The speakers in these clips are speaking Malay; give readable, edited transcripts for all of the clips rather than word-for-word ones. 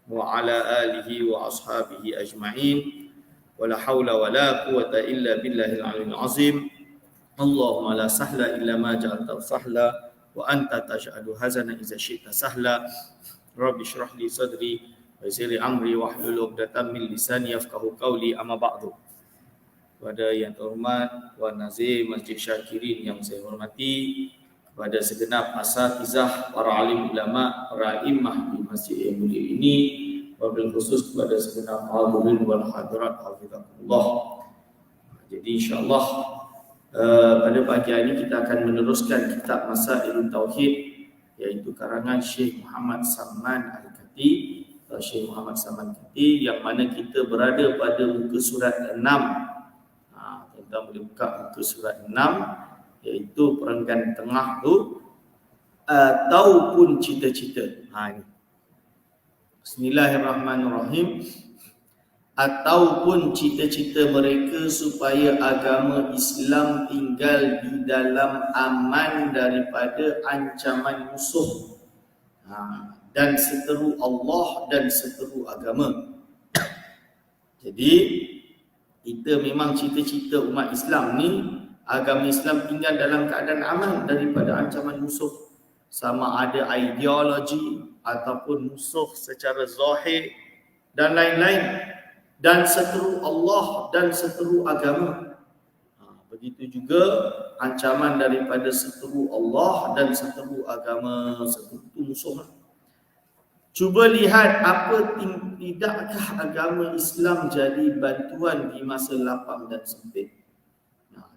وعلى آله وأصحابه أجمعين ولا حول ولا قوة إلا بالله العلي العظيم اللهم لا سهل إلا ما جعلته سهلا وأنت تجعل الحزن إذا شئت سهلا رب اشرح لي صدري ويسر لي أمري واحلل عقدة من لساني يفقهوا قولي أما بعد. Kepada yang terhormat Tuan Nazir Masjid Syakirin yang saya hormati, kepada segenap asatizah, para alim ulama, para imam di masjid yang mulia ini, wabil khusus kepada segenap hadirin wal hadirat hafizahullah. Jadi insya-Allah pada pagi hari ini kita akan meneruskan kitab Masailut Tauhid, iaitu karangan Syekh Muhammad Saman Al-Kati, Syekh Muhammad Saman Al-Kati, yang mana kita berada pada muka surat 6. Kita boleh buka muka surat 6, iaitu perenggan tengah tu, ataupun cita-cita. Ini. Bismillahirrahmanirrahim. Ataupun cita-cita mereka supaya agama Islam tinggal di dalam aman daripada ancaman musuh, dan seteru Allah dan seteru agama. Jadi kita memang cita-cita umat Islam ni, agama Islam tinggal dalam keadaan aman daripada ancaman musuh, sama ada ideologi ataupun musuh secara zahir dan lain-lain, dan seteru Allah dan seteru agama. Begitu juga ancaman daripada seteru Allah dan seteru agama, seteru musuh. Cuba lihat, tidakkah agama Islam jadi bantuan di masa lapang dan sempit?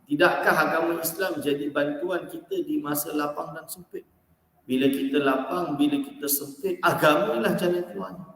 Tidakkah agama Islam jadi bantuan kita di masa lapang dan sempit? Bila kita lapang, bila kita sempit, agamalah jalan keluarnya.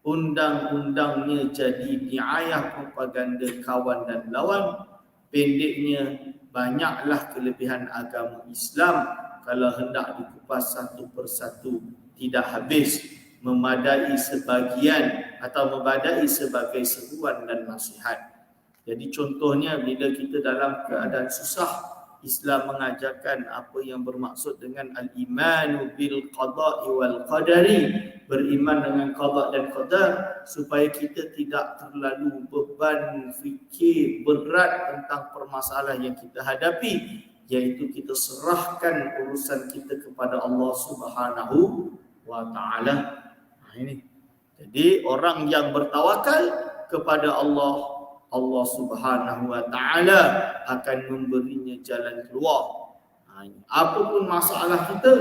Undang-undangnya jadi diayah propaganda kawan dan lawan. Pendeknya, banyaklah kelebihan agama Islam. Kalau hendak dikupas satu persatu, tidak habis, memadai sebagian atau memadai sebagai seruan dan nasihat. Jadi contohnya, bila kita dalam keadaan susah, Islam mengajarkan apa yang bermaksud dengan al-imanu bil qada'i wal qadari, beriman dengan qada' dan qadar, supaya kita tidak terlalu beban fikir berat tentang permasalahan yang kita hadapi, iaitu kita serahkan urusan kita kepada Allah Subhanahu wa ta'ala. Ini. Jadi orang yang bertawakal kepada Allah, Allah Subhanahu wa ta'ala akan memberinya jalan keluar. Apapun masalah kita,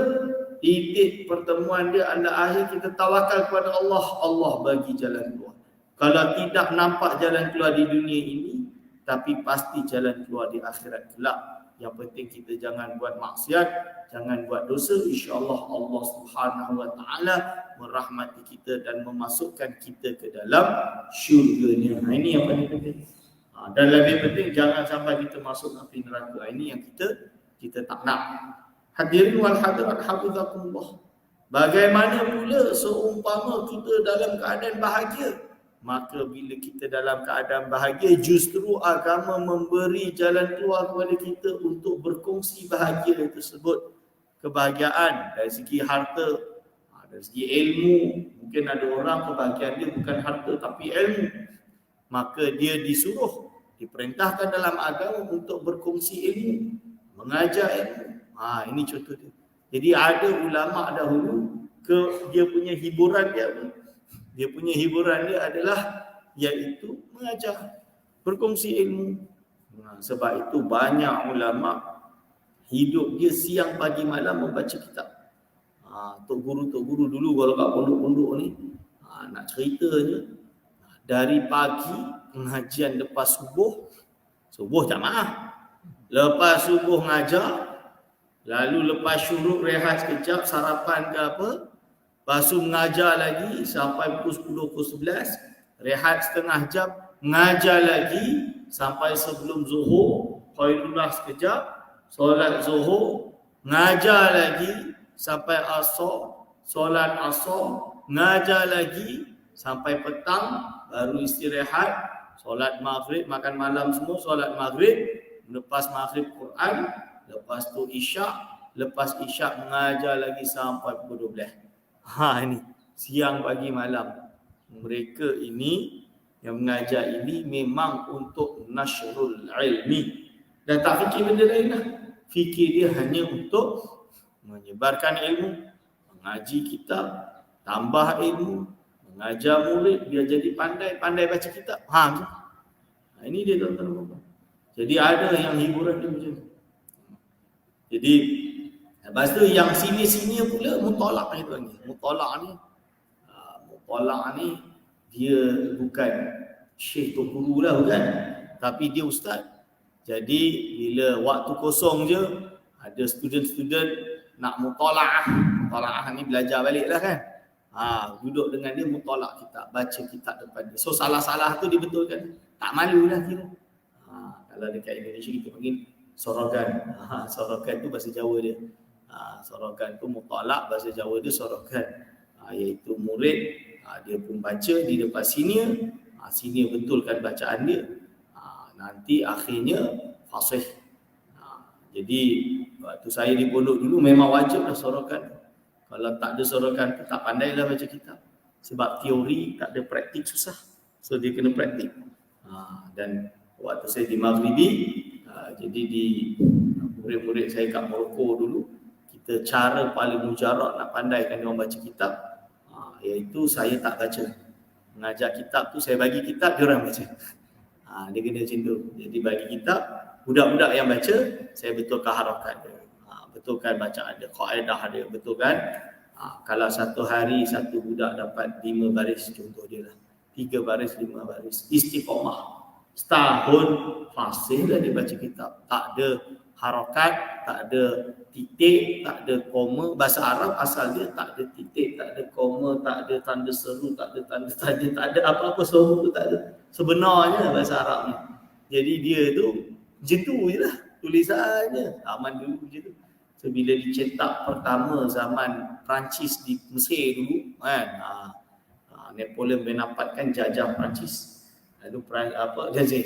titik pertemuan dia adalah akhir kita tawakal kepada Allah, Allah bagi jalan keluar. Kalau tidak nampak jalan keluar di dunia ini, tapi pasti jalan keluar di akhirat kelak. Yang penting kita jangan buat maksiat, jangan buat dosa, insya-Allah Allah Subhanahu wa ta'ala merahmati kita dan memasukkan kita ke dalam syurga-Nya. Ini yang paling penting. Dan lebih penting, jangan sampai kita masuk api neraka. Ini yang kita tak nak. Hadirin wal hadirat hafizakumullah. Bagaimana pula seumpama kita dalam keadaan bahagia? Maka bila kita dalam keadaan bahagia, justru agama memberi jalan keluar kepada kita untuk berkongsi bahagia tersebut. Kebahagiaan dari segi harta, dari segi ilmu. Mungkin ada orang kebahagiaan dia bukan harta tapi ilmu. Maka dia diperintahkan dalam agama untuk berkongsi ilmu, mengajar ilmu. Ini contoh dia. Jadi ada ulama dahulu, dia punya hiburan dia apa? Dia punya hiburan dia adalah iaitu mengajar, berkongsi ilmu. Sebab itu banyak ulama hidup dia siang pagi malam membaca kitab. Tok guru dulu kalau kat pondok-pondok ni, nak ceritanya, dari pagi pengajian lepas subuh jamaah. Lepas subuh ngajar, lalu lepas syuruk rehat sekejap, sarapan ke apa, lepas tu mengajar lagi sampai pukul 10, pukul 11, rehat setengah jam, mengajar lagi sampai sebelum zuhur, qailullah sekejap, solat zuhur, mengajar lagi sampai asar, solat asar, mengajar lagi sampai petang, baru istirahat, solat maghrib, makan malam semua, solat maghrib, lepas maghrib Quran, lepas tu isyak, lepas isyak mengajar lagi sampai pukul 12. Ini siang, pagi, malam. Mereka ini yang mengajar ini memang untuk nashrul ilmi. Dan tak fikir benda lain lah. Fikir dia hanya untuk menyebarkan ilmu, mengaji kitab, tambah ilmu, mengajar murid biar jadi pandai baca kitab. Macam. Ini dia tuan-tuan. Jadi ada yang hiburan dia macam tu. Jadi lepas tu yang sini pula mutolak ni tuan. Mutolak ni dia bukan syekh tu guru lah bukan. Tapi dia ustaz. Jadi bila waktu kosong je ada student nak mutolak ni belajar balik lah kan. Duduk dengan dia mutolak kitab, baca kitab depan dia. So salah-salah tu dibetulkan. Tak malu lah kira. Kalau dekat Indonesia kita panggil sorogan. Sorogan tu bahasa Jawa dia. Sorogan tu mutolak, bahasa Jawa dia sorogan. Iaitu murid dia pun baca di depan senior. Senior betulkan bacaan dia. Nanti akhirnya fasih. Jadi waktu saya di pondok dulu memang wajib lah sorogan. Kalau tak ada sorogan tu tak pandai lah baca kitab. Sebab teori tak ada praktik susah. So dia kena praktik. Dan waktu saya di Maghribi, jadi di murid-murid saya kat Morocco dulu, kita cara paling mujarab nak pandaikan dia orang baca kitab, iaitu saya tak baca. Mengajar kitab tu saya bagi kitab, dia orang baca. Dia kena macam tu. Jadi bagi kitab, budak-budak yang baca, saya betulkan harakat dia. Betulkan bacaan dia, kaedah dia, betulkan. Kalau satu hari satu budak dapat 5 baris, contoh dia lah. 3 baris, 5 baris. Istiqomah. Setahun fasih dah dia baca kitab. Tak ada harakat, tak ada titik, tak ada koma. Bahasa Arab asal dia tak ada titik, tak ada koma, tak ada tanda seru, tak ada tanda tanya, tak ada apa-apa, semua tu tak ada. Sebenarnya bahasa Arab ni. Jadi dia tu macam tu je lah tulisannya. Zaman dulu je tu. So, bila dicetak pertama zaman Perancis di Mesir dulu kan, Napoleon Bonaparte kan jajah Perancis. Lalu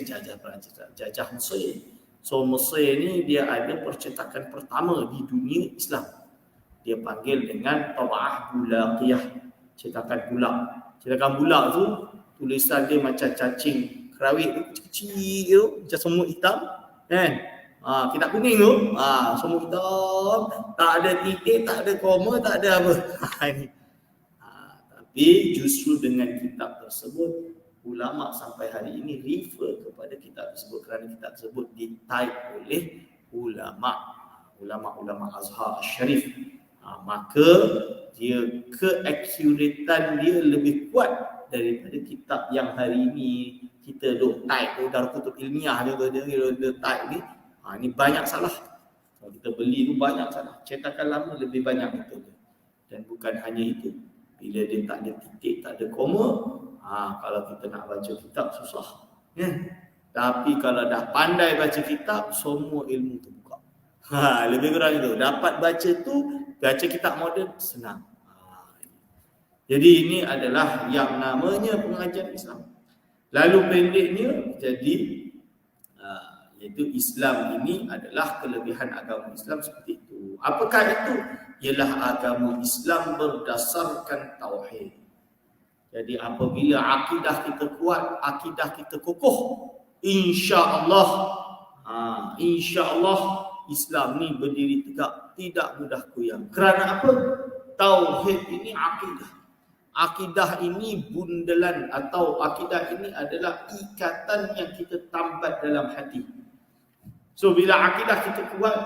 jajah Perancis, jajah Mesir. So Mesir ni dia ada percetakan pertama di dunia Islam. Dia panggil dengan Tab'ah Bulaqiyah, cetakan bulak. Cetakan bulak tu tulisan dia macam cacing kerawit tu, kecil-kecil tu, macam semut hitam kan. Kitab kuning tu, semut hitam, tak ada titik, tak ada koma, tak ada apa. Ini. Tapi justru dengan kitab tersebut, ulama sampai hari ini refer kepada kitab tersebut kerana kitab tersebut di-type oleh ulama Azhar Syarif. Maka dia keakuratan dia lebih kuat daripada kitab yang hari ini kita duk type tu, Darul Kutub Ilmiah dia type ni. Ni banyak salah. Kalau kita beli tu banyak salah. Cetakan lama lebih banyak betul. Dan bukan hanya itu. Bila dia tak ada titik, tak ada koma, kalau kita nak baca kitab susah. Tapi kalau dah pandai baca kitab, semua ilmu terbuka. Lebih kurang itu. Dapat baca tu, baca kitab moden senang. Jadi ini adalah yang namanya pengajian Islam. Lalu pendeknya, jadi iaitu Islam ini adalah kelebihan agama Islam seperti itu. Apakah itu? Ialah agama Islam berdasarkan tauhid. Jadi apabila akidah kita kuat, akidah kita kokoh, insya-Allah Islam ni berdiri tegak, tidak mudah goyang. Kerana apa? Tauhid ini akidah. Akidah ini bundelan atau akidah ini adalah ikatan yang kita tambat dalam hati. So bila akidah kita kuat,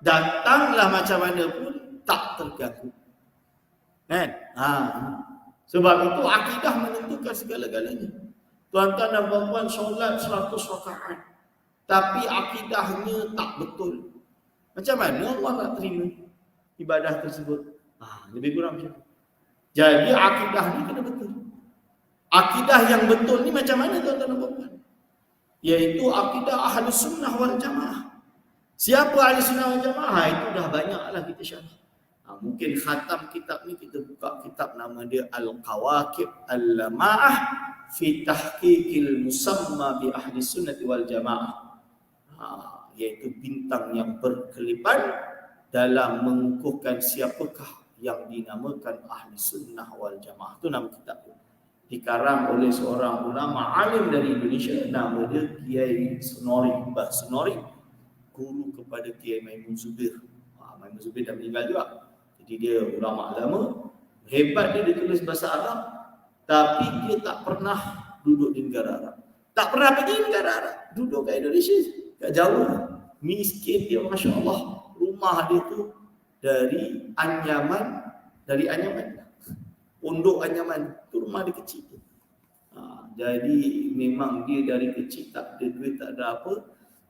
datanglah macam mana pun tak terganggu. Kan? Sebab itu akidah menentukan segala-galanya. Tuan-tuan dan puan-puan solat 100 rakaat, tapi akidahnya tak betul. Macam mana Allah nak terima ibadah tersebut? Lebih kurang macam tu. Jadi akidah ni kena betul. Akidah yang betul ni macam mana tuan-tuan dan puan-puan? Iaitu akidah Ahlus Sunnah wal Jamaah. Siapa Ahlus Sunnah wal Jamaah? Itu dah banyaklah kita syarah. Mungkin khatam kitab ni kita buka kitab nama dia Al-Qawaqib Al-Lama'ah fi Tahqiqil Musamma bi Ahli Sunnati wal Jamaah. Iaitu bintang yang berkelipan dalam mengukuhkan siapakah yang dinamakan Ahli Sunnah wal Jamaah. Itu nama kitab itu. Dikarang oleh seorang ulama alim dari Indonesia, nama dia Kiai Senori, Mbah Senori, guru kepada Kiai Maimun Zubir. Maimun Zubir dah meninggal juga. Jadi dia ulama lama, hebat dia tulis bahasa Arab, tapi dia tak pernah duduk di negara Arab. Tak pernah pergi negara Arab, duduk kat Indonesia, kat Jawa. Miskin dia, Masya Allah. Rumah dia tu dari Anyaman, Pondok Anyaman, tu rumah dia kecil. Jadi memang dia dari kecil tak ada duit, tak ada apa,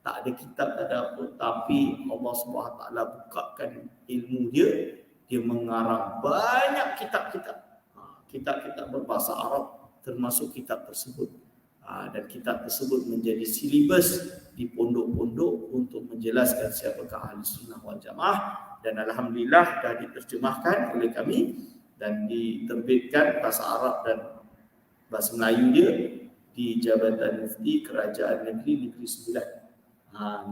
tak ada kitab, tak ada apa, tapi Allah SWT bukakan ilmu dia, dia mengarang banyak kitab-kitab. Kitab-kitab berbahasa Arab termasuk kitab tersebut. Dan kitab tersebut menjadi silibus di pondok-pondok untuk menjelaskan siapakah Ahli Sunnah wal Jamaah, dan alhamdulillah dah diterjemahkan oleh kami dan diterbitkan bahasa Arab dan bahasa Melayu dia di Jabatan Mufti Kerajaan Negeri Sembilan.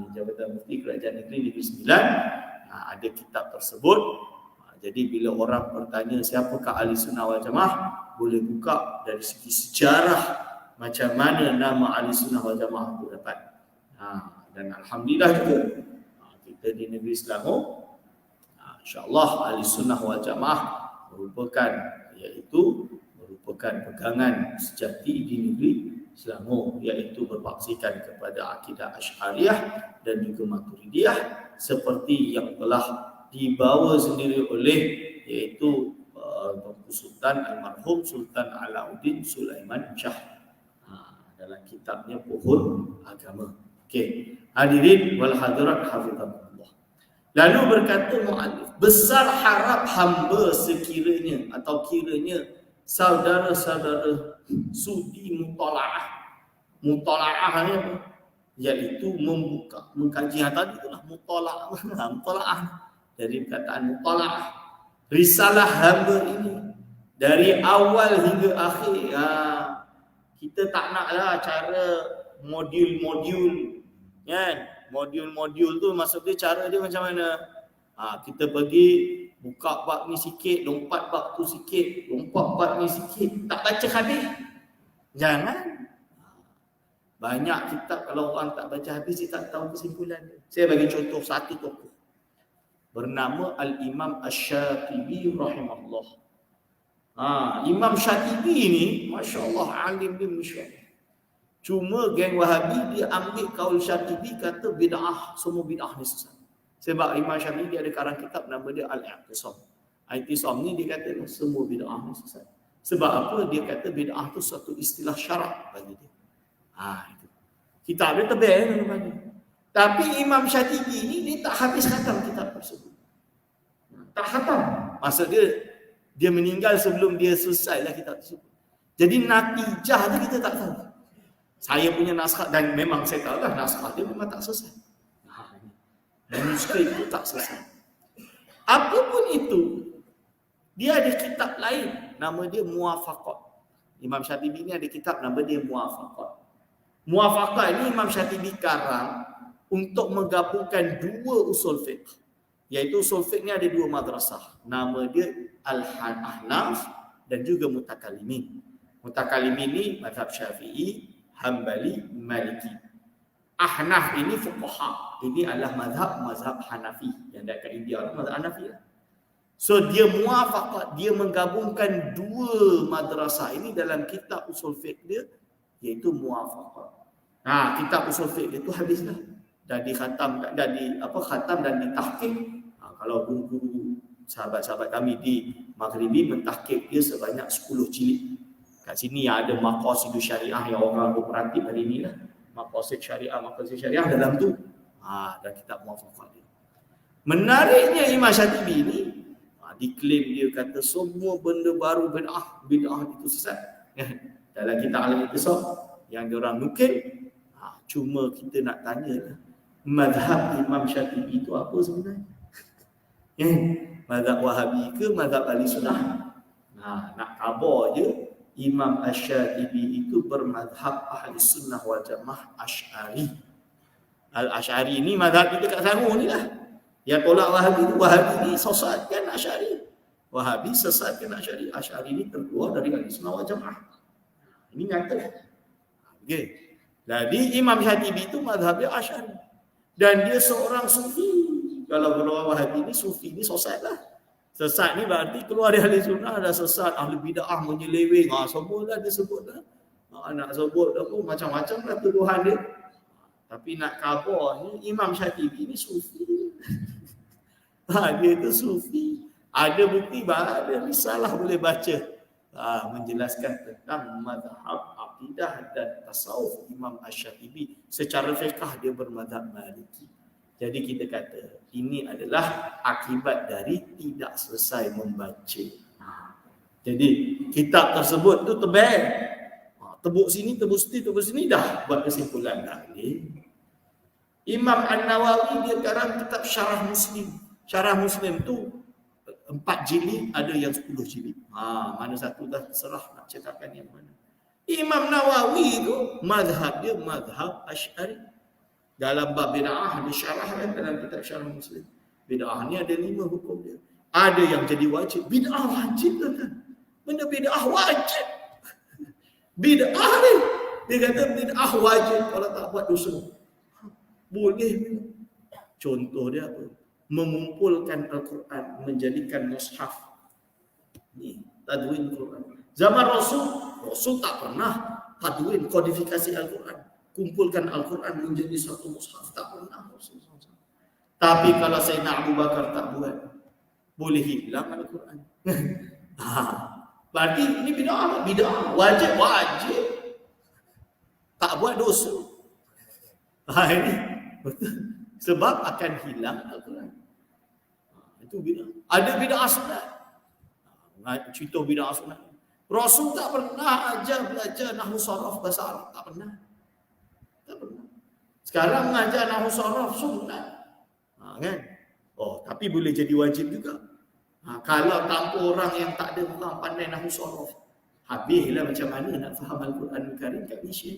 Ni Jabatan Mufti Kerajaan Negeri Sembilan. Ada kitab tersebut. Jadi bila orang bertanya siapakah Ahli Sunnah wal Jamaah, boleh buka dari segi sejarah macam mana nama Ahli Sunnah wal Jamaah itu dapat. Dan alhamdulillah juga kita di negeri Selangor, insya-Allah Ahli Sunnah wal Jamaah merupakan pegangan sejati di negeri Selangor, iaitu berpaksikan kepada akidah Asy'ariyah dan juga Maturidiyah seperti yang telah dibawa sendiri oleh iaitu Tuanku Sultan Almarhum Sultan Alauddin Sulaiman Shah dalam kitabnya Pohon Agama. Okey, hadirin wal hadirat hafizahullah. Lalu berkata muallif, besar harap hamba sekiranya atau kiranya saudara-saudara sudi mutalaah ni apa? Iaitu mengkaji tadi itulah mutalaah dari perkataan mutalaah risalah hamba ini dari awal hingga akhir. Kita tak naklah cara modul-modul kan. Modul-modul tu maksud dia cara dia macam mana? Kita pergi buka bab ni sikit, lompat bab tu sikit, lompat bab ni sikit, tak baca habis. Jangan. Banyak kitab kalau orang tak baca habis dia tak tahu kesimpulan dia. Saya bagi contoh satu tokoh bernama Al-Imam Asy-Syatibi rahimahullah. Imam Syatibi ni masya-Allah alim dia masya-Allah. Cuma geng Wahabi dia ambil kaul Syatibi kata bid'ah, semua bid'ah ni sesat. Sebab Imam Syatibi dia ada karang kitab nama dia Al-I'tisam. I'tisam ni dia kata semua bid'ah ni sesat. Sebab apa? Dia kata bid'ah tu satu istilah syarak bagi dia. Itu. Kitab dia tebal namanya. Tapi Imam Syatibi ni dia tak habis khatam kitab tersebut. Tak khatam. Maksud dia meninggal sebelum dia selesailah kitab tersebut. Jadi natijah tu kita tak tahu. Saya punya naskah dan memang saya tahu lah naskah dia memang tak selesai. Manuskrip itu tak selesai. Apapun itu, dia ada kitab lain nama dia Muwafaqat. Imam Syatibi ni ada kitab nama dia Muwafaqat. Muwafaqat ini Imam Syatibi karang untuk menggabungkan dua usul fiqh. Iaitu usul fiqh ni ada dua madrasah. Nama dia Al-Ahnaf dan juga Mutakalimin. Mutakalimin ni mazhab Syafi'i, Hambali, Maliki. Ahnaf ini fuqaha. Ini adalah mazhab Hanafi yang dekat India, mazhab Hanafi lah. So dia muwafaqat, dia menggabungkan dua madrasah ini dalam kitab usul fiqh dia, iaitu muwafaqat. Kitab usul fiqh dia tu habislah. Dah dikhatam khatam dan ditahqiq. Kalau guru-guru sahabat-sahabat kami di Maghribi mentahqiq dia sebanyak 10 jilid. Kat sini ada maqasidus syariah yang orang kooperatif hari ni lah. Maqasid syariah dalam tu. Dan kitab muwafaqat dia. Menariknya Imam Syatibi ni diklaim dia kata semua benda baru bid'ah itu sesat. Dalam kitab Al-I'tisam yang diorang nukil, cuma kita nak tanya lah, mazhab Imam Syatibi itu apa sebenarnya? Mazhab Wahabi ke mazhab Ahli Sunnah? Nak khabar je Imam Asy-Syatibi itu bermazhab Ahli Sunnah wal Jamaah Asy'ari. Al-Asy'ari ni mazhab kita kat Selangor ni lah. Yang tolak Wahabi tu, Wahabi ni sesat kan Asy'ari. Wahabi sesat kena Asy'ari. Asy'ari ini terkeluar dari Ahlussunnah wal Jamaah. Ini nyata. Okey. Jadi Imam Syatibi itu mazhabnya Asy'ari. Dan dia seorang sufi. Kalau orang Wahabi ini sufi ini sesat lah. Sesat ni berarti keluar dari ahli sunnah, ada sesat, ahli bid'ah menyeleweng. Semualah dia sebut dah. Nak sebut apa macam-macam lah tuduhan dia. Tapi nak khabar ni Imam Syatibi ni sufi. Dia tu sufi. Ada bukti, ada risalah boleh baca. Menjelaskan tentang mazhab akidah dan tasawuf Imam Asy-Syatibi. Secara fiqh dia bermazhab Maliki. Jadi kita kata ini adalah akibat dari tidak selesai membaca. Jadi kitab tersebut tu tebal. Tebuk sini, tebuk sini dah buat kesimpulan dah. Imam An-Nawawi dia karang kitab Syarah Muslim. Syarah Muslim tu 4 jilid, ada yang 10 jilid. Mana satu dah terserah nak cetakan yang mana. Imam Nawawi tu mazhab dia mazhab Asy'ari. Dalam bab bid'ah dia syarahkan dalam kitab Syarah Muslim. Bid'ah ni ada 5 hukum dia. Ada yang jadi wajib. Bid'ah wajib kan? Benda bid'ah wajib. Bid'ah ni dia kata bid'ah wajib kalau tak buat dosa. Boleh. Contoh dia apa? Mengumpulkan Al-Quran, menjadikan mushaf. Ni tadwin Quran. Zaman Rasul tak pernah tadwin kodifikasi Al-Quran. Kumpulkan Al-Quran menjadi satu mushaf, tak pernah Rasul. Tapi kalau Sayyidina Abu Bakar tak buat, boleh hilang Al-Quran. Berarti ini bid'ah, wajib. Tak buat dosa. Ini betul. Sebab akan hilang Al-Quran. Itu bid'ah. Ada bid'ah sunat. Cerita bid'ah sunat. Rasul tak pernah ajar belajar nahwu saraf bahasa Arab. Tak pernah. Sekarang mengajar nahwu saraf sunat. Kan? Tapi boleh jadi wajib juga. Kalau tanpa orang yang tak ada orang pandai nahwu saraf, habislah macam mana nak faham Al-Quran Al-Karim kat Malaysia.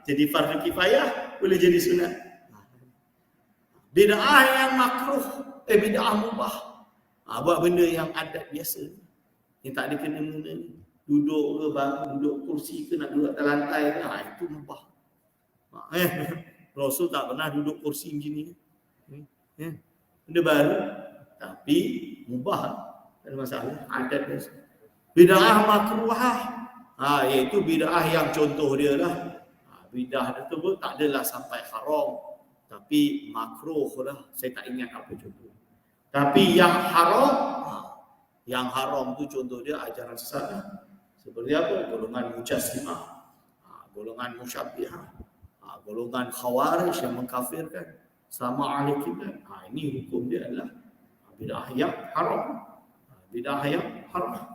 Jadi fardu kifayah boleh jadi sunat. Bid'ah yang makruh, bid'ah mubah. Buat benda yang adat biasa. Yang tak ada kena-mena. Duduk ke bangun, duduk kursi ke, nak duduk atas lantai ke, itu mubah. Rasul tak pernah duduk kursi macam ni. Benda baru, tapi mubah. Tak ada masalah, adat biasa. Bid'ah makruhah. Iaitu bid'ah yang contoh dia lah. Bid'ah tersebut tak adalah sampai haram. Tapi makruh lah. Saya tak ingat apa contoh. Tapi yang haram tu contoh dia ajaran sesat lah. Seperti apa? Golongan Mujassimah, golongan Musyabbihah, golongan Khawarij yang mengkafirkan sama ahli kiblat. Ini hukum dia adalah bid'ah yang haram.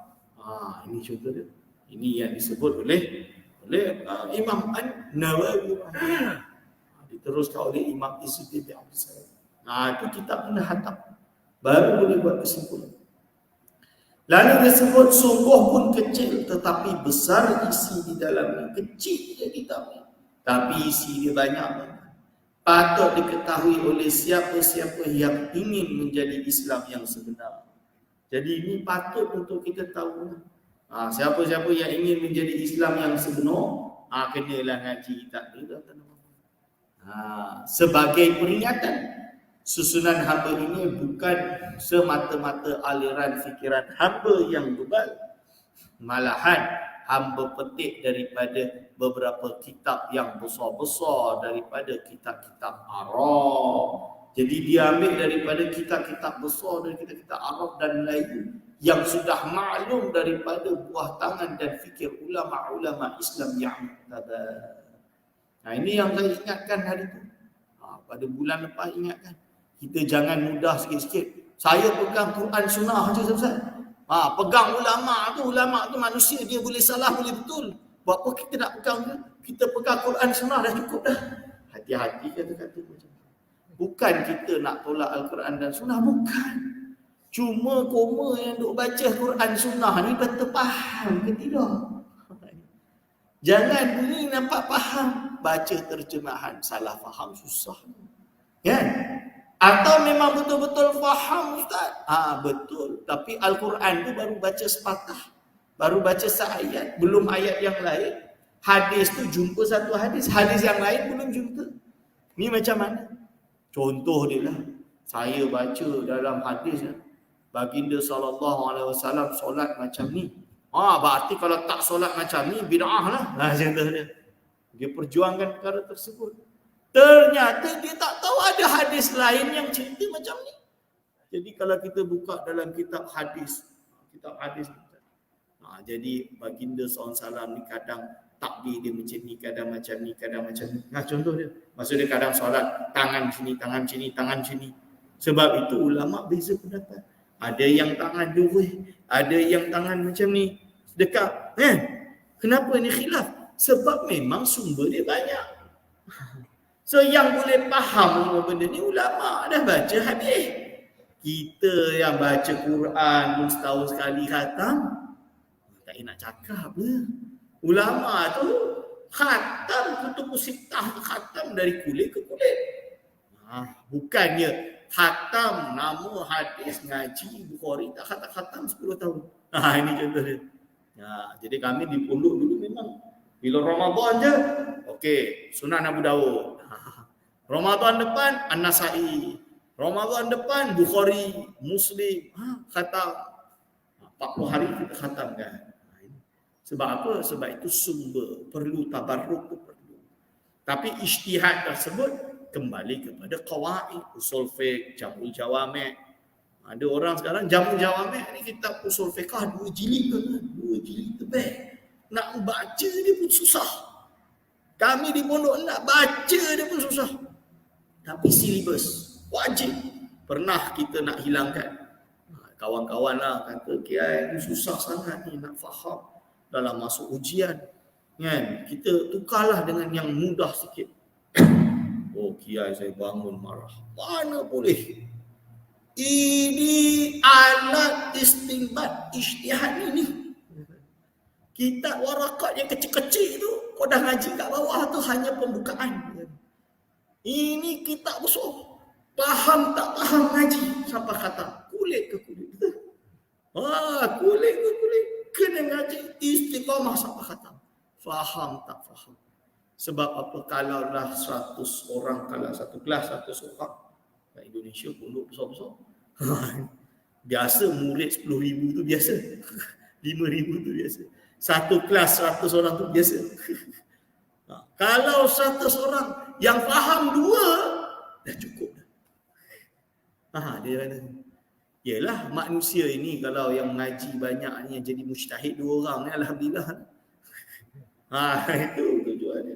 Ini contoh dia. Ini yang disebut oleh Imam An-Nawawi. Diteruskan oleh Imam Izzuddin bin Abdul Salam. Itu kitab kena hatam. Baru boleh buat kesimpulan. Lalu disebut sungguh pun kecil tetapi besar isi di dalamnya. Kecil dia kitab ni. Tapi isi dia banyak. Patut diketahui oleh siapa-siapa yang ingin menjadi Islam yang sebenar. Jadi ini patut untuk kita tahu. Siapa-siapa yang ingin menjadi Islam yang sebenar, kenalah ngaji kitab ni. Sebagai peringatan, susunan hamba ini bukan semata-mata aliran fikiran hamba yang bebal. Malahan hamba petik daripada beberapa kitab yang besar-besar daripada kitab-kitab Arab. Jadi dia ambil daripada kitab-kitab besar dari kitab-kitab Arab dan lain yang sudah maklum daripada buah tangan dan fikir ulama-ulama Islam yang mu'tabar. Ini yang saya ingatkan hari itu. Pada bulan lepas ingatkan. Kita jangan mudah sikit-sikit. Saya pegang Quran Sunnah saja Ustaz. Pegang ulama tu manusia, dia boleh salah boleh betul. Buat apa kita nak pegang dia? Kita pegang Quran Sunnah dah cukup dah. Hati-hati kata-kata macam tu. Bukan kita nak tolak Al-Quran dan Sunnah, bukan. Cuma koma yang duk baca Quran Sunnah ni betul faham ke tidak? Jangan bunyi nampak faham, baca terjemahan salah faham susah. Kan? Atau memang betul-betul faham Ustaz? Betul. Tapi Al-Quran tu baru baca sepatah. Baru baca seayat. Belum ayat yang lain. Hadis tu jumpa satu hadis. Hadis yang lain belum jumpa. Ni macam mana? Contoh dia lah. Saya baca dalam hadis. Baginda SAW solat macam ni. Berarti kalau tak solat macam ni, bid'ah lah. Contoh dia. Dia perjuangkan perkara tersebut. Ternyata dia tak tahu ada hadis lain yang cerita macam ni. Jadi kalau kita buka dalam kitab hadis. Jadi baginda SAW ni kadang takbir dia macam ni, kadang macam ni, kadang macam ni. Contoh dia. Maksudnya kadang solat tangan sini, tangan sini, tangan sini. Sebab itu ulama beza pendapat. Ada yang tangan dua, ada yang tangan macam ni, dekat. Kenapa ni khilaf? Sebab memang sumber dia banyak. So yang boleh faham semua benda ni ulama dah baca hadis. Kita yang baca Quran pun setahun sekali khatam, tak nak cakap lah. Ulama tu khatam kutub sittah, khatam dari kulit ke kulit. Bukannya khatam nama hadis ngaji Bukhari tak khatam 10 tahun. Ini contoh dia. Jadi kami di pondok dulu memang bila Ramadan je, okey, Sunan Abu Dawud. Ramadan depan An-Nasai. Ramadan depan Bukhari, Muslim, khatam. 40 hari kita khatamkan. Sebab apa? Sebab itu sumber, perlu tabarruk tu perlu. Tapi ijtihad tersebut kembali kepada qawaid, usul fiqh, jamul jawami'. Ada orang sekarang jamul jawami' ni kitab usul fiqh 2 jilid kan, 2 jilid tebal. Nak baca dia pun susah. Kami di pondok nak baca dia pun susah. Tapi silibus wajib. Pernah kita nak hilangkan. Kawan-kawan lah kata, Kiai ni susah sangat ni nak faham dalam masuk ujian. Kan? Kita tukarlah dengan yang mudah sikit. Kiai saya bangun marah. Mana boleh? Ini alat istinbat ijtihad ini. Kitab warakat yang kecil-kecil tu, kau dah ngaji kat bawah tu hanya pembukaan. Ini kitab besar. Faham tak faham ngaji sampai kata kulit ke kulit. Kulit ke kulit. Kena ngaji istiqamah sampai kata. Faham tak faham. Sebab apa? Kalau dah 100 orang, kalau satu kelas 100 orang kat Indonesia pondok besar-besar. Biasa murid 10,000 tu biasa. 5,000 tu biasa. Satu kelas 100 orang tu biasa. Kalau 100 orang yang faham 2 dah cukup dah. Dia kata, yelah manusia ini kalau yang mengaji banyak ni yang jadi mujtahid 2 orang ni alhamdulillah. Itu tujuannya.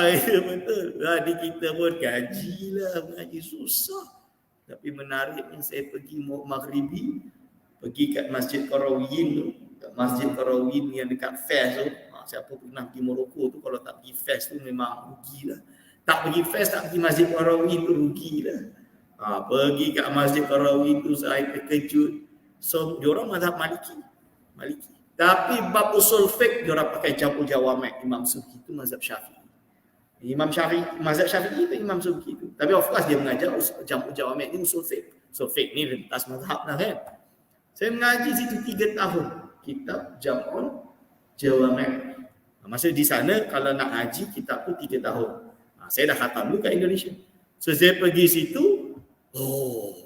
Ya betul. Di kita pun kajilah, mengaji susah. Tapi menariknya saya pergi Maghribi, pergi kat Masjid Qarawiyyin tu, kat Masjid Qarawiyyin yang dekat Fez tu. Siapa pernah pergi Morocco tu kalau tak pergi Fez tu memang rugilah. Tak pergi Fez, tak pergi Masjid Qarawiyyin tu rugilah. Pergi kat Masjid Qarawiyyin tu saya terkejut. So diorang mazhab Maliki. Tapi bab usul fiqh diorang pakai jamul jawami'. Imam Subki tu mazhab Syafi'i. Mazhab Syafi'i tu Imam Subki tu. Tapi of course dia mengajar jamul jawami' ni usul fiqh. Usul fiqh ni rentas mazhab lah kan. Saya mengaji situ 3 tahun. Kitab jamul jawami'. Masa di sana kalau nak ngaji kitab tu 3 tahun. Saya dah khatam dulu kat Indonesia. So saya pergi situ,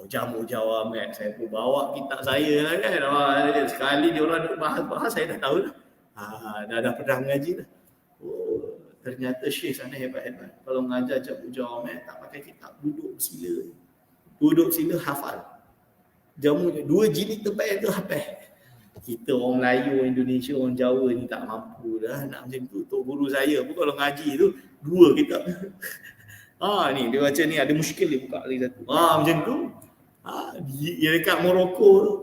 jamu jawami'. Saya pun bawa kitab saya lah kan. Sekali dia orang nak bahas-bahas saya dah tahu dah. Dah pernah mengaji dah. Ternyata Syekh sana hebat-hebat. Kalau mengajar jamu jawami' tak pakai kitab, duduk sila. Duduk sila hafal. Jamu 2 jilid tebal tu hafal. Kita orang Melayu, Indonesia, orang Jawa ni tak mampu dah nak macam tu. Tok guru saya pun kalau ngaji tu 2 kitab. Ni dia baca ni ada muskil dia buka lagi satu. Macam tu. Dia dekat Morocco tu.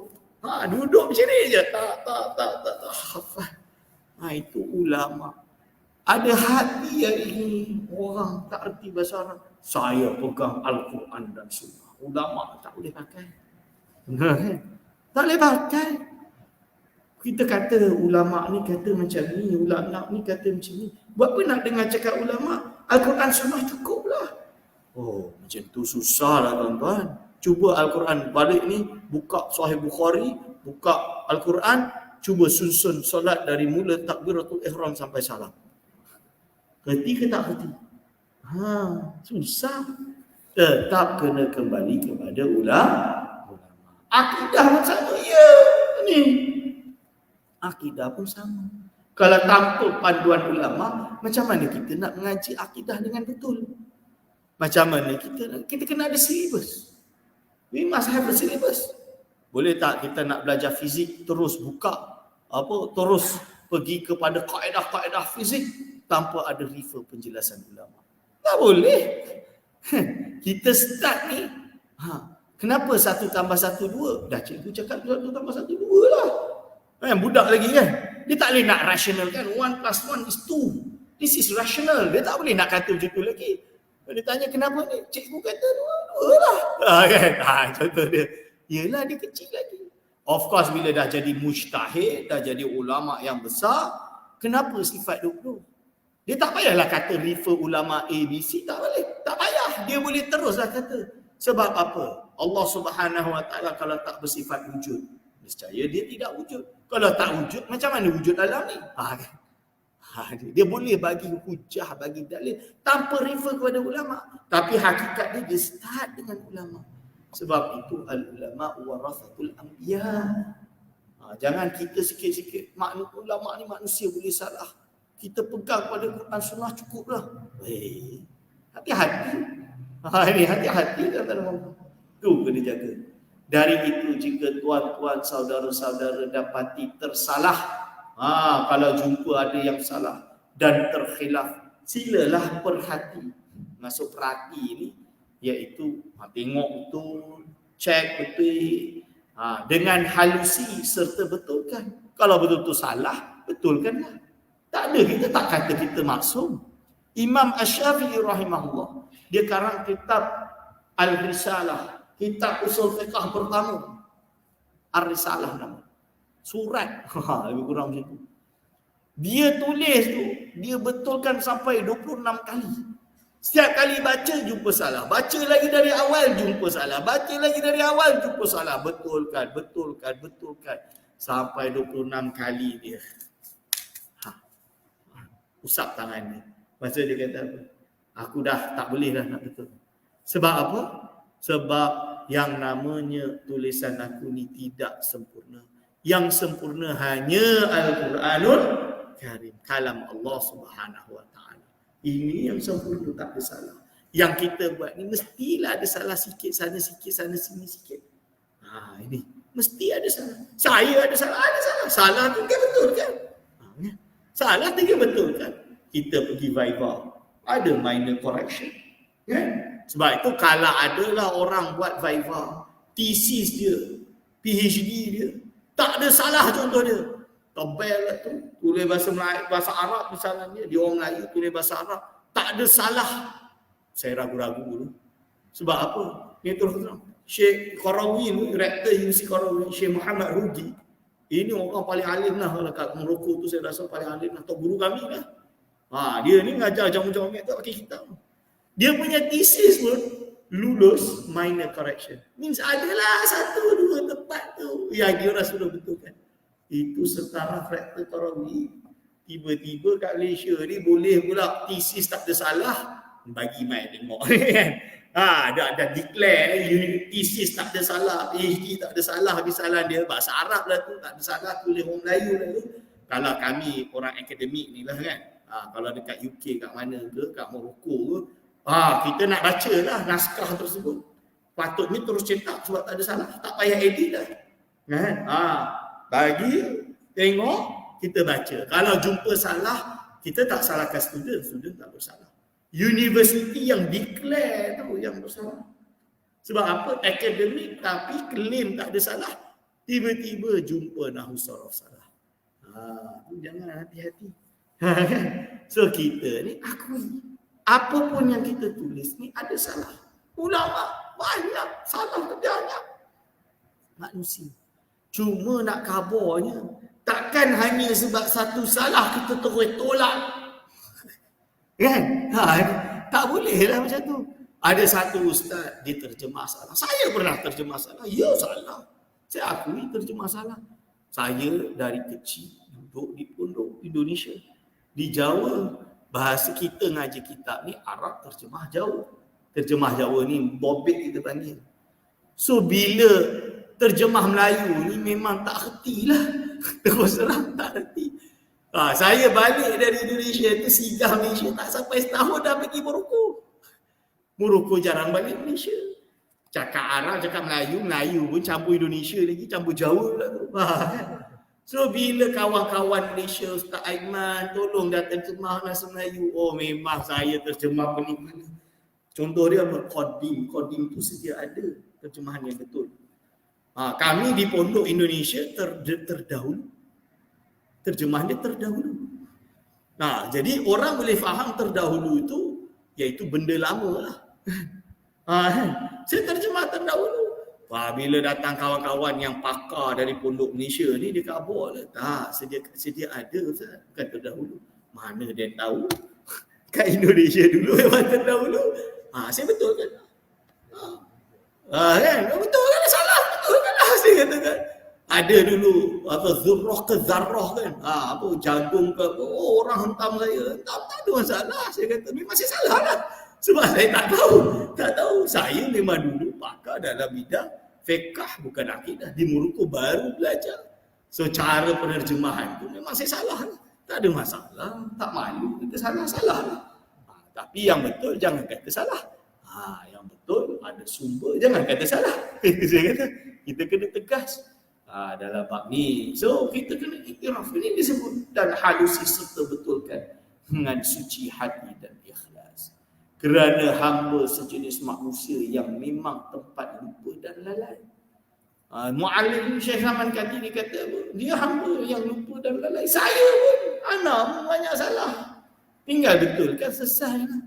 Duduk macam ni je. Tak hafal. Itu ulama. Ada hati yang ini orang tak erti bahasa Arab. Saya pegang Al-Quran dan Sunnah. Ulama tak boleh pakai. Benar kan? Tak boleh pakai. Kita kata ulama ni kata macam ni, ulama ni kata macam ni. Buat apa nak dengar cakap ulama? Al-Quran Sunnah cukup lah. Oh, macam tu susah lah tuan-tuan. Cuba Al-Quran balik ni, buka Sahih Bukhari, buka Al-Quran, cuba susun solat dari mula takbiratul ihram sampai salam. Kerti ke tak kerti? Susah. Tetap kena kembali kepada ulama. Akidah pun sama. Ya, ni. Akidah pun sama. Kalau tanpa panduan ulama, macam mana kita nak mengaji akidah dengan betul? Macam mana kita kena ada syllabus. We must have a syllabus. Boleh tak kita nak belajar fizik terus buka terus pergi kepada kaedah-kaedah fizik tanpa ada refer penjelasan ulama? Tak boleh. Kita start ni. Kenapa 1 tambah 1 2? Dah cikgu cakap 1 tambah 1 2 lah. Budak lagi kan. Dia tak boleh nak rational kan. 1 plus 1 is 2. This is rational. Dia tak boleh nak kata macam tu lagi. Dia tanya kenapa ni? Cikgu kata 2 lah. Kan? Contoh dia. Yelah dia kecil lagi. Of course bila dah jadi mujtahid, dah jadi ulama yang besar, kenapa sifat 20? Dia tak payahlah kata refer ulama A, B, C. Tak boleh. Tak payah. Dia boleh teruslah kata. Sebab apa? Allah Subhanahu Wa Taala kalau tak bersifat wujud, nescaya dia tidak wujud. Kalau tak wujud, macam mana wujud alam ni? Dia boleh bagi hujah, bagi dalil tanpa refer kepada ulama. Tapi hakikat dia start dengan ulama. Sebab itu al-ulama warathatul anbiya. Jangan kita sikit-sikit ulama ni manusia boleh salah. Kita pegang pada Quran Sunnah cukuplah. Hati-hati. Ini hati-hati kata-kata. Tu kena jaga. Dari itu jika tuan-tuan saudara-saudara dapati tersalah, kalau jumpa ada yang salah dan terkhilaf, silalah perhati. Masuk perhati ni iaitu tengok betul, cek betul, dengan halusi serta betulkan. Kalau betul-betul salah, betulkanlah. Tak ada, kita tak kata kita maksum. Imam Asy-Syafi'i rahimahullah, dia karang kitab Al-Risalah, kitab usul fiqh pertama. Ar-Risalah nama. Surat. Lebih kurang macam tu. Dia tulis tu, dia betulkan sampai 26 kali. Setiap kali baca, jumpa salah. Baca lagi dari awal, jumpa salah. Baca lagi dari awal, jumpa salah. Betulkan. Sampai 26 kali dia. Usap tangan dia. Masa dia kata apa? Aku dah tak boleh dah nak betul. Sebab apa? Sebab yang namanya tulisan aku ni tidak sempurna. Yang sempurna hanya Al-Quranul Karim, kalam Allah Subhanahu Wa Taala. Ini yang sempurna, tak ada salah. Yang kita buat ni mestilah ada salah sikit, sana sikit, sana sini sikit. Ini mesti ada salah. Saya ada salah, Salah tu kan betul kan? Salah tu kan betul kan? Kita pergi Viva, ada minor correction. Kan? Sebab itu kalau adalah orang buat Viva, thesis dia, PhD dia, tak ada salah contoh dia. Tebal lah tu. Tulis bahasa Melayu, bahasa Arab misalnya. Dia orang Melayu tulis bahasa Arab. Tak ada salah. Saya ragu-ragu dulu. Sebab apa? Ni terus terang. Syekh Qarawi ni, rektor Universiti Qarawi, Syekh Muhammad Rugi. Ini orang paling alim lah. Kalau kat Morocco tu saya rasa paling alim lah. Atau guru kami lah. Dia ni ngajar jamu-jamu tak pakai kitab. Dia punya thesis pun lulus minor correction. Means adalah 1, 2 tepat tu. Yang dia orang sudah betulkan. Itu setara rektor Qarawi. Tiba-tiba kat Malaysia ni boleh pula thesis tak ada salah. Bagi mai tengok kan. Dah declare thesis tak ada salah, PhD tak ada salah, habis salah dia bahasa Arab lah tu, tak ada salah, tulis orang Melayu lah tu. Kalau kami orang akademik ni lah kan. Kalau dekat UK kat mana ke, kat Morocco ke, kita nak baca lah naskah tersebut. Patutnya terus cetak sebab tak ada salah, tak payah edit dah. Kan? Bagi tengok, kita baca. Kalau jumpa salah, kita tak salahkan student tak bersalah. Universiti yang declare tu yang bersalah. Sebab apa? Akademik tapi claim tak ada salah. Tiba-tiba jumpa nahu sorof salah. Jangan hati-hati. So kita ni akui. Apapun yang kita tulis ni ada salah. Ulama banyak salah kerjanya. Manusia. Cuma nak kabarnya. Takkan hanya sebab satu salah kita terus tolak. Kan? Tak boleh lah macam tu. Ada satu ustaz dia terjemah salah. Saya pernah terjemah salah. Ya salah. Saya akui terjemah salah. Saya dari kecil duduk di pondok Indonesia. Di Jawa, bahasa kita ngaji kitab ni Arab terjemah Jawa. Terjemah Jawa ni bobek kita panggil. So bila terjemah Melayu ni memang tak reti lah. Terus terang tak reti. Saya balik dari Indonesia tu singgah Malaysia tak sampai setahun dah pergi Morocco. Morocco jarang balik Malaysia. Cakap Arab, cakap Melayu, Melayu pun campur Indonesia lagi, campur Jawa lah tu. So bila kawan-kawan Malaysia, Ustaz Aiman, tolong dah terjemah bahasa Melayu. Oh memang saya terjemah pening-pening. Contoh dia apa? Kodim. Kodim tu sedia ada terjemahan yang betul. Kami di Pondok Indonesia terdahulu. Terjemahan dia terdahulu. Jadi orang boleh faham terdahulu itu iaitu benda lama lah. Saya terjemah terdahulu. Bila datang kawan-kawan yang pakar dari Pondok Malaysia ni, dia khabar lah. Tak, sedia ada Ustaz. Bukan terdahulu. Mana dia tahu? Kat Indonesia dulu memang terdahulu. Saya betul kan? Kan? Betul kan? Salah. Betul kan? Saya katakan. Ada dulu apa zurrah ke zarrah kan. Apa jagung ke apa. Orang hentam saya. Tak ada masalah. Saya kata memang saya salah lah. Sebab saya tak tahu. Saya memang dulu pakar dalam bidang fiqh bukan akidah. Di Morocco baru belajar. So cara penerjemahan tu memang saya salah. Tak ada masalah. Tak malu. Kita salah lah. Tapi yang betul jangan kata salah. Yang betul ada sumber. Jangan kata salah. Saya kata kita kena tegas dalam bab ni. So kita kena iktiraf. Ini disebut dan halusi serta betulkan dengan suci hati dan ikhlas. Kerana hamba sejenis manusia yang memang tempat lupa dan lalai. Mu'allim Syekh Rahman Kati dia kata apa? Dia hamba yang lupa dan lalai. Saya pun, anak pun banyak salah. Tinggal betulkan selesai lah.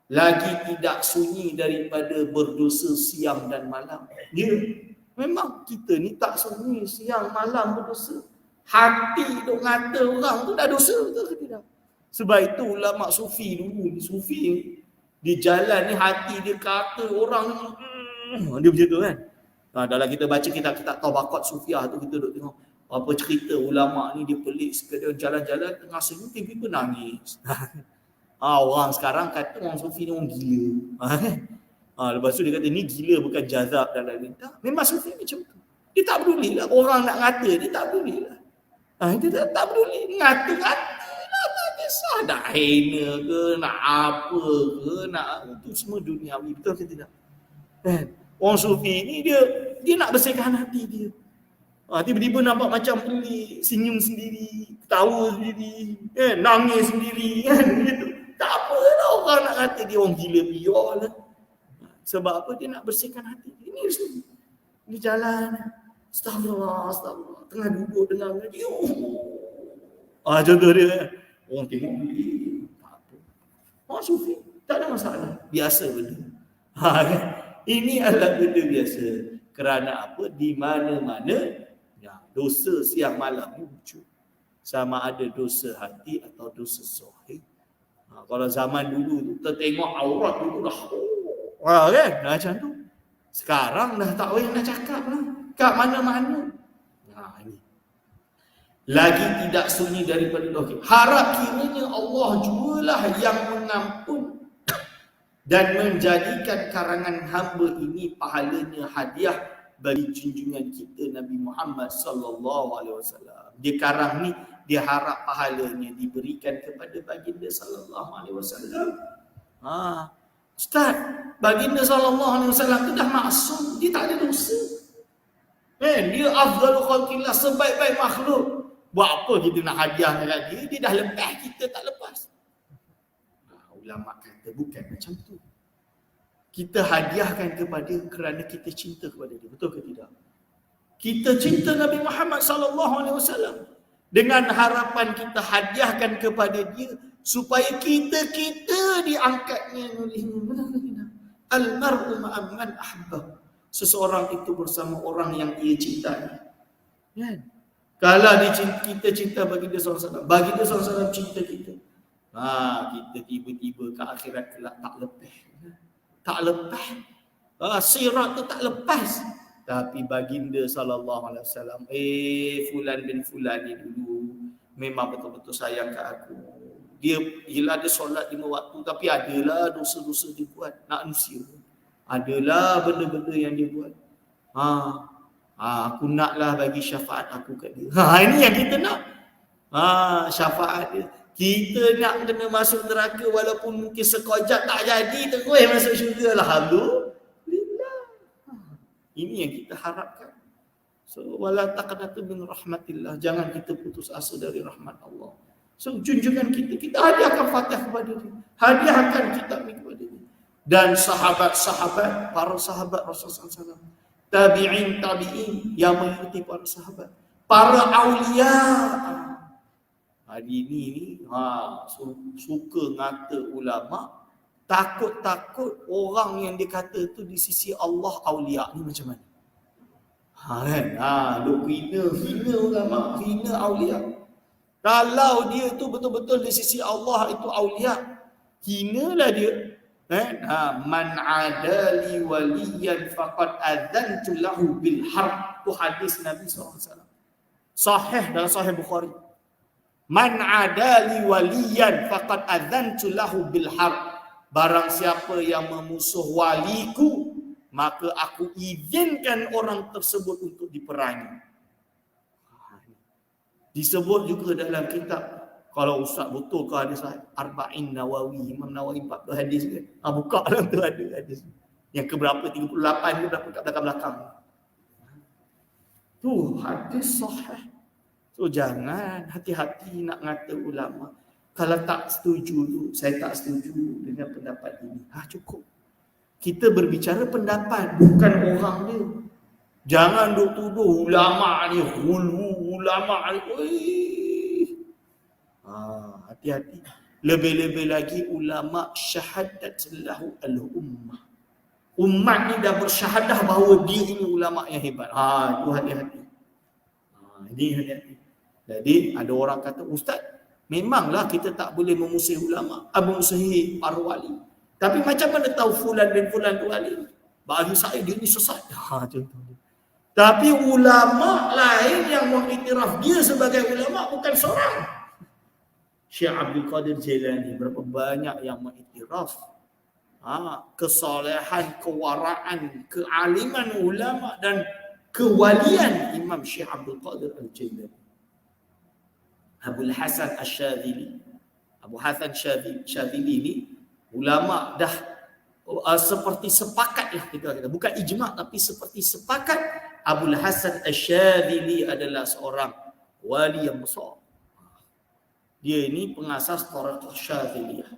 Lagi tidak sunyi daripada berdosa siang dan malam. Memang kita ni tak sunyi siang malam berdosa. Hati duk ngata orang tu dah dosa betul ke tidak? Sebab itu ulama sufi dulu, sufi di jalan ni hati dia kata orang dia macam tu kan. Dalam kita baca kitab-kitab Tabaqat Sufiah tu kita duk tengok apa cerita ulama ni dia pelik sekadar jalan-jalan tengah senyum tiba-tiba nangis. Orang sekarang kata orang sufi ni orang gila. Lepas tu dia kata ni gila bukan jazab dan lain-lain. Memang sufi macam tu. Dia tak peduli lah orang nak ngata, dia tak peduli lah. Dia tak peduli ngata-ngata. Kisah nak hina ke, nak apa ke, nak itu semua duniawi, betul ke tidak? Kan? Orang sufi ni dia nak bersihkan hati dia. Tiba-tiba nampak macam pelik, senyum sendiri, ketawa sendiri, nangis sendiri, kan? Gitu. Tak apa lah orang nak kata dia orang gila biar lah. Sebab apa? Dia nak bersihkan hati. Ini dia jalan. Astagfirullah. Tengah duduk dengar ngaji. Contoh dia. Orang tengok tak apa. Orang sufi tak ada masalah. Biasa benda. Ini adalah benda biasa. Kerana apa? Di mana-mana dosa siang malam ni wujud. Sama ada dosa hati atau dosa zahir. Kalau zaman dulu tu tertengok aurat dulu dah. Kan? Macam tu. Sekarang dah tak payah nak cakap lah. Kat mana-mana. Ini. Lagi tidak sunyi daripada dosa. Harap kiranya Allah jualah yang mengampun dan menjadikan karangan hamba ini pahalanya hadiah bagi junjungan kita Nabi Muhammad sallallahu alaihi wasallam. Dia karang ni dia harap pahalanya diberikan kepada baginda sallallahu alaihi wasallam. Ustaz, baginda sallallahu alaihi wasallam tu dah maksum, dia tak ada dosa. Dia afdalul khalqillah, sebaik-baik makhluk. Buat apa kita nak hadiah dekat dia? Dia dah lepas, kita tak lepas. Ulama kata bukan macam tu. Kita hadiahkan kepada kerana kita cinta kepada dia. Betul ke tidak? Kita cinta Nabi Muhammad sallallahu alaihi wasallam. Dengan harapan kita hadiahkan kepada dia supaya kita diangkatnya olehnya. Betul ke tidak? Al-mar'u ma'amman ahabbah. Seseorang itu bersama orang yang ia cintai. Kan? Kalau kita cinta baginda SAW, baginda SAW cinta kita. Kita tiba-tiba ke akhirat kelak tak lepas. Tak lepas. Sirat tu tak lepas. Tapi baginda SAW, fulan bin fulan ni dulu memang betul-betul sayang kat aku. Dia bila ada solat 5 waktu, tapi adalah dosa-dosa dia buat. Nak manusia. Adalah benda-benda yang dia buat. Aku naklah bagi syafaat aku kat dia. Ini yang kita nak. Syafaat dia. Kita nak kena masuk neraka walaupun mungkin sekejap tak jadi, terus masuk syurga. Alhamdulillah. Ini yang kita harapkan. So wala taqnatu min rahmatillah. Jangan kita putus asa dari rahmat Allah. So junjungan kita hadiahkan Fatihah kepada dia. Hadiahkan kitab ini kepada dia. Dan sahabat-sahabat, para sahabat Rasulullah SAW, tabi'in yang mengikuti para sahabat, para awliya. Hari ini suka ngata ulama, takut-takut orang yang dikata tu di sisi Allah awliya ni macam mana? Duk hina ulama, hina awliya. Kalau dia tu betul-betul di sisi Allah itu awliya, hinalah dia. Man adali waliyan faqad adzantu lahu bil harb. Tu hadis Nabi SAW. Sahih dalam Sahih Bukhari. Man adali waliyan faqad adzantu lahu bil harb. Barang siapa yang memusuh waliku, maka aku izinkan orang tersebut untuk diperangi. Disebut juga dalam kitab, kalau ustaz betul ke hadis Arba'in Nawawi, Imam Nawawi 40 hadis kan. Buka dalam tu ada hadis. Yang ke berapa, 38 ke berapa kat belakang-belakang. Tu hadis sahih. So jangan, hati-hati nak ngata ulama. Kalau tak setuju tu, saya tak setuju dengan pendapat ini. Cukup. Kita berbicara pendapat, bukan orang dia. Jangan duk tuduh ulama ni hulu, ulama ni. Hati-hati. Lebih-lebih lagi ulama syahadat lahu al-ummah. Umat ni dah bersyahadah bahawa dia ini ulama yang hebat. Itu hati-hati. Ini hati-hati. Jadi ada orang kata, ustaz, memanglah kita tak boleh memusuhi ulama, memusuhi para wali. Tapi macam mana tahu fulan bin fulan tu wali? Bagi saya dia ni sesat. Contoh. Tapi ulama lain yang mengiktiraf dia sebagai ulama bukan seorang. Syekh Abdul Qadir Jailani, berapa banyak yang mengiktiraf kesolehan, kewaraan, kealiman ulama dan kewalian Imam Syekh Abdul Qadir Al-Jailani. Abul Hasan Asy-Syadzili. Abu Hasan Syadzili ni ulama dah seperti sepakat lah kita kata. Bukan ijma' tapi seperti sepakat. Abul Hasan Asy-Syadzili adalah seorang wali yang besar. Dia ini pengasas Thariqah Syadziliyah.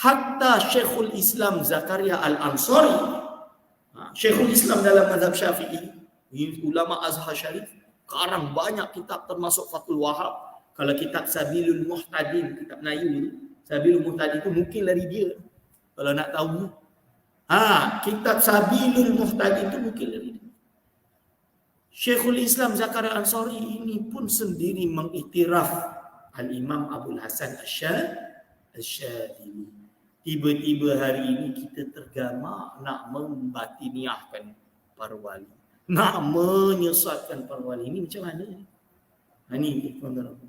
Hatta Syekhul Islam Zakaria Al-Ansari, Syekhul Islam dalam mazhab Syafi'i, ulama Azhar Syarif, karang banyak kitab termasuk Fathul Wahab. Kalau kitab Sabilul Muhtadin, kitab Melayu, Sabilul Muhtadin itu mungkin dari dia. Kalau nak tahu. Kitab Sabilul Muhtadin itu mungkin dari dia. Syekhul Islam Zakaria Ansari ini pun sendiri mengiktiraf Al-Imam Abul Hasan Asy-Syadzili. Tiba-tiba hari ini kita tergama nak membatiniahkan para wali. Nak menyesatkan para wali. Ini macam mana? Ini tuan-tuan.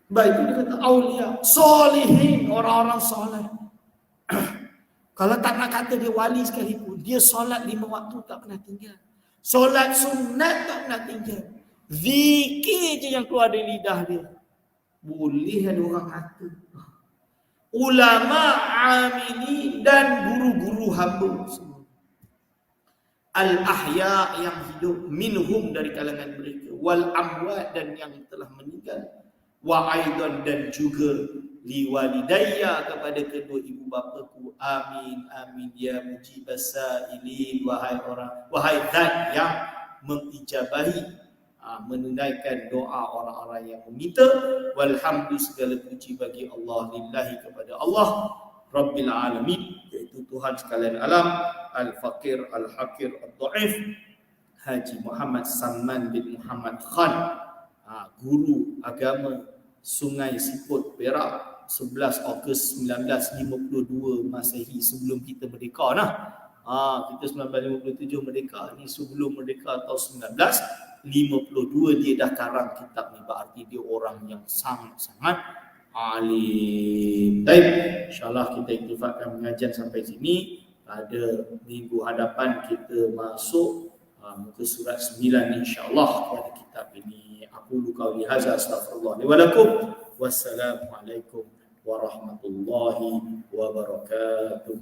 Baik, itu dia kata aulia, solihin, orang-orang soleh. Kalau tak nak kata dia wali sekalipun, dia solat 5 waktu tak pernah tinggal. Solat sunat tak pernah tinggal. Zikir je yang keluar dari lidah dia. Boleh ada orang kata. Ulama, amili dan guru-guru hamba semua. Al-ahya yang hidup, minhum dari kalangan mereka. Wal amwat dan yang telah meninggal. Wa aidan dan juga liwalidayya kepada kedua ibu bapaku. Amin amin ya mujibas sailin. Wahai zat yang mengijabahi, menunaikan doa orang-orang yang meminta. Walhamdu, segala puji bagi Allah, lillahi kepada Allah Rabbil alamin, iaitu Tuhan sekalian alam, al-faqir al-hakir al-dhaif, Haji Muhammad Samman bin Muhammad Khan, guru agama Sungai Siput Perak, 11 Ogos 1952 Masehi, sebelum kita merdeka nah. Kita 1957 merdeka, ni sebelum merdeka tahun 1952 dia dah karang kitab ni, berarti dia orang yang sangat-sangat alim. Baik, insyaAllah kita iktifakkan pengajian sampai sini. Pada minggu hadapan kita masuk muka surat 9 insyaAllah pada kitab ini. Aku qauli hadza astaghfirullah li wa lakum. Wassalamualaikum warahmatullahi wabarakatuh.